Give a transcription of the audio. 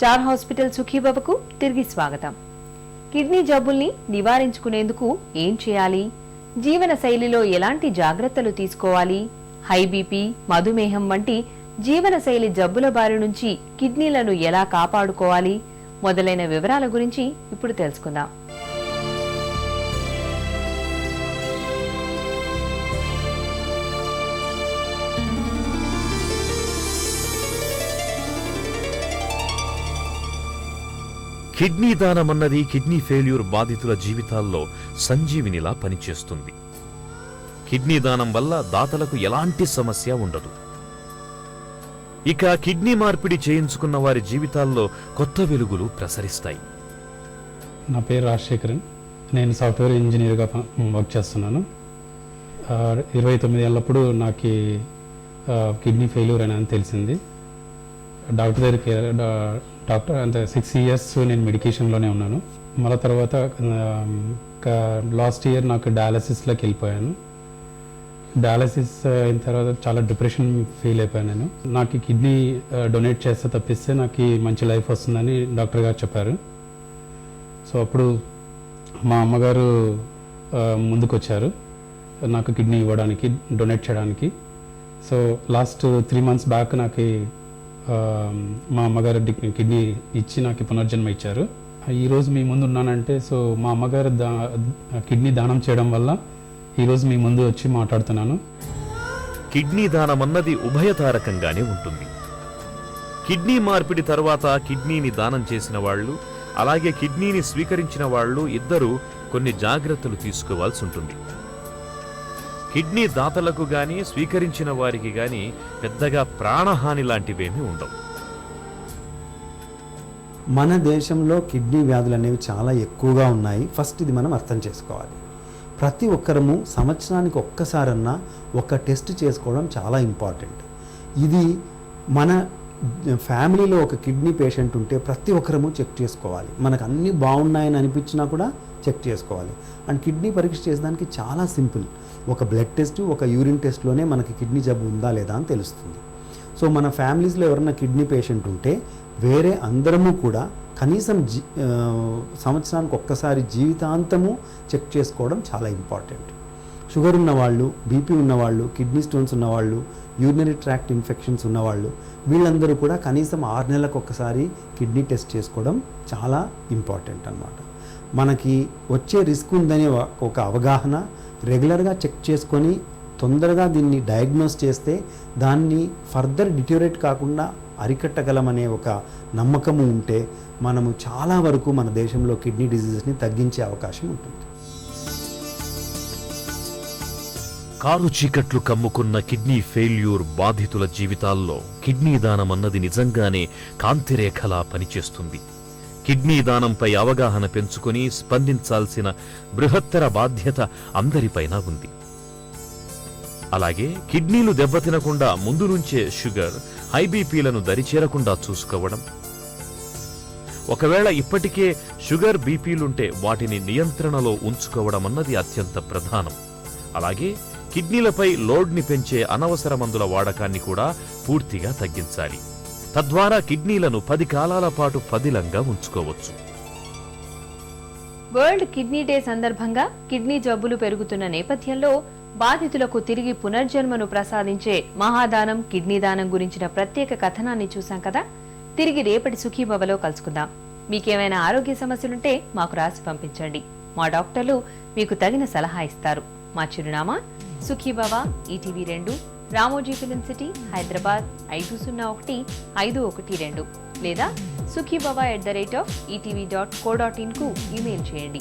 Star hospital సుఖీబాబాకు తిరిగి స్వాగతం. Kidney జబ్బుల్ని నివారించుకునేందుకు ఏం చేయాలి, జీవన శైలిలో ఎలాంటి జాగ్రత్తలు తీసుకోవాలి, హై బీపీ, మధుమేహం వంటి జీవన శైలి జబ్బుల బారి నుంచి కిడ్నీలను ఎలా కాపాడుకోవాలి మొదలైన వివరాల గురించి ఇప్పుడు తెలుసుకుందాం. కిడ్నీ దానం అన్నది కిడ్నీ ఫెయిల్యూర్ బాధితుల జీవితాల్లో సంజీవినిలా పనిచేస్తుంది. కిడ్నీ దానం వల్ల దాతలకు ఎలాంటి సమస్య ఉండదు. ఇక కిడ్నీ మార్పిడి చేయించుకున్న వారి జీవితాల్లో కొత్త వెలుగులు ప్రసరిస్తాయి. నా పేరు రాజశేఖరన్. నేను సాఫ్ట్వేర్ ఇంజనీర్గా వర్క్ చేస్తున్నాను. 29 ఏళ్ళప్పుడు నాకు కిడ్నీ ఫెయిల్యూర్ అని తెలిసింది. డాక్టర్ దగ్గరికి డాక్టర్ అంటే 6 ఇయర్స్ నేను మెడికేషన్లోనే ఉన్నాను. మళ్ళీ తర్వాత లాస్ట్ ఇయర్ నాకు డయాలసిస్లోకి వెళ్ళిపోయాను. డయాలసిస్ అయిన తర్వాత చాలా డిప్రెషన్ ఫీల్ అయిపోయాను. నాకు కిడ్నీ డొనేట్ చేస్తే తప్పిస్తే నాకు మంచి లైఫ్ వస్తుందని డాక్టర్ గారు చెప్పారు. సో అప్పుడు మా అమ్మగారు ముందుకు వచ్చారు నాకు కిడ్నీ ఇవ్వడానికి, డొనేట్ చేయడానికి. సో లాస్ట్ 3 months బ్యాక్ నాకు మా అమ్మగారు కిడ్నీ ఇచ్చి నాకు పునర్జన్మ ఇచ్చారు. ఈరోజు మీ ముందు ఉన్నానంటే సో మా అమ్మగారు కిడ్నీ దానం చేయడం వల్ల ఈరోజు మీ ముందు వచ్చి మాట్లాడుతున్నాను. కిడ్నీ దానం అన్నది ఉభయతారకంగానే ఉంటుంది. కిడ్నీ మార్పిడి తర్వాత కిడ్నీని దానం చేసిన వాళ్ళు, అలాగే కిడ్నీని స్వీకరించిన వాళ్ళు ఇద్దరూ కొన్ని జాగ్రత్తలు తీసుకోవాల్సి ఉంటుంది. కిడ్నీ దాతలకు గాని స్వీకరించిన వారికి గాని పెద్దగా ప్రాణహాని లాంటివేమీ ఉండవు. మన దేశంలో కిడ్నీ వ్యాధులు అనేవి చాలా ఎక్కువగా ఉన్నాయి. ఫస్ట్ ఇది మనం అర్థం చేసుకోవాలి. ప్రతి ఒక్కరము సంవత్సరానికి ఒక్కసారన్నా ఒక టెస్ట్ చేసుకోవడం చాలా ఇంపార్టెంట్. ఇది మన ఫ్యామిలీలో ఒక కిడ్నీ పేషెంట్ ఉంటే ప్రతి ఒక్కరము చెక్ చేసుకోవాలి. మనకు అన్నీ బాగున్నాయని అనిపించినా కూడా చెక్ చేసుకోవాలి. అండ్ కిడ్నీ పరీక్ష చేసేదానికి చాలా సింపుల్. ఒక బ్లడ్ టెస్ట్, ఒక యూరిన్ టెస్ట్లోనే మనకి కిడ్నీ జబ్బు ఉందా లేదా అని తెలుస్తుంది. సో మన ఫ్యామిలీస్లో ఎవరైనా కిడ్నీ పేషెంట్ ఉంటే వేరే అందరము కూడా కనీసం సంవత్సరానికి ఒక్కసారి జీవితాంతము చెక్ చేసుకోవడం చాలా ఇంపార్టెంట్. షుగర్ ఉన్నవాళ్ళు, బీపీ ఉన్నవాళ్ళు, కిడ్నీ స్టోన్స్ ఉన్నవాళ్ళు, యూరినరీ ట్రాక్ట్ ఇన్ఫెక్షన్స్ ఉన్నవాళ్ళు, వీళ్ళందరూ కూడా కనీసం 6 నెలలకు ఒక్కసారి కిడ్నీ టెస్ట్ చేసుకోవడం చాలా ఇంపార్టెంట్ అన్నమాట. మనకి వచ్చే రిస్క్ ఉందనే ఒక అవగాహన, రెగ్యులర్గా చెక్ చేసుకొని తొందరగా దీన్ని డయాగ్నోస్ చేస్తే దాన్ని ఫర్దర్ డిటోరేట్ కాకుండా అరికట్టగలమనే ఒక నమ్మకము ఉంటే మనము చాలా వరకు మన దేశంలో కిడ్నీ డిజీజెస్ని తగ్గించే అవకాశం ఉంటుంది. కారు చీకట్లు కమ్ముకున్న కిడ్నీ ఫెయిల్యూర్ బాధితుల జీవితాల్లో కిడ్నీ దానం అన్నది నిజంగానే కాంతిరేఖలా పనిచేస్తుంది. కిడ్నీ దానంపై అవగాహన పెంచుకుని స్పందించాల్సిన బృహత్తర బాధ్యత అందరిపైన ఉంది. అలాగే కిడ్నీలు దెబ్బతినకుండా ముందు నుంచే షుగర్, హై బీపీలను దరిచేరకుండా చూసుకోవడం, ఒకవేళ ఇప్పటికే షుగర్, బీపీలుంటే వాటిని నియంత్రణలో ఉంచుకోవడం అన్నది అత్యంత ప్రధానం. అలాగే కిడ్నీలపై లోడ్ని పెంచే అనవసర మందుల వాడకాన్ని కూడా పూర్తిగా తగ్గించాలి. తద్వారా కిడ్నీలను 10 కాలాల పాటు పదిలంగా ఉంచుకోవచ్చు. వరల్డ్ కిడ్నీ డే సందర్భంగా కిడ్నీ జబ్బులు పెరుగుతున్న నేపథ్యంలో బాధితులకు తిరిగి పునర్జన్మను ప్రసాదించే మహాదానం, కిడ్నీ దానం గురించిన ప్రత్యేక కథనాన్ని చూశాం కదా. తిరిగి రేపటి సుఖీబాబాలో కలుసుకుందాం. మీకేమైనా ఆరోగ్య సమస్యలుంటే మాకు రాసి పంపించండి. మా డాక్టర్లు మీకు తగిన సలహా ఇస్తారు. మా చిరునామా Sukhibhava, ETV 2, Ramoji film city, Hyderabad 501512 లేదా sukhibaba@etv.co.in కు ఈమెయిల్ చేయండి.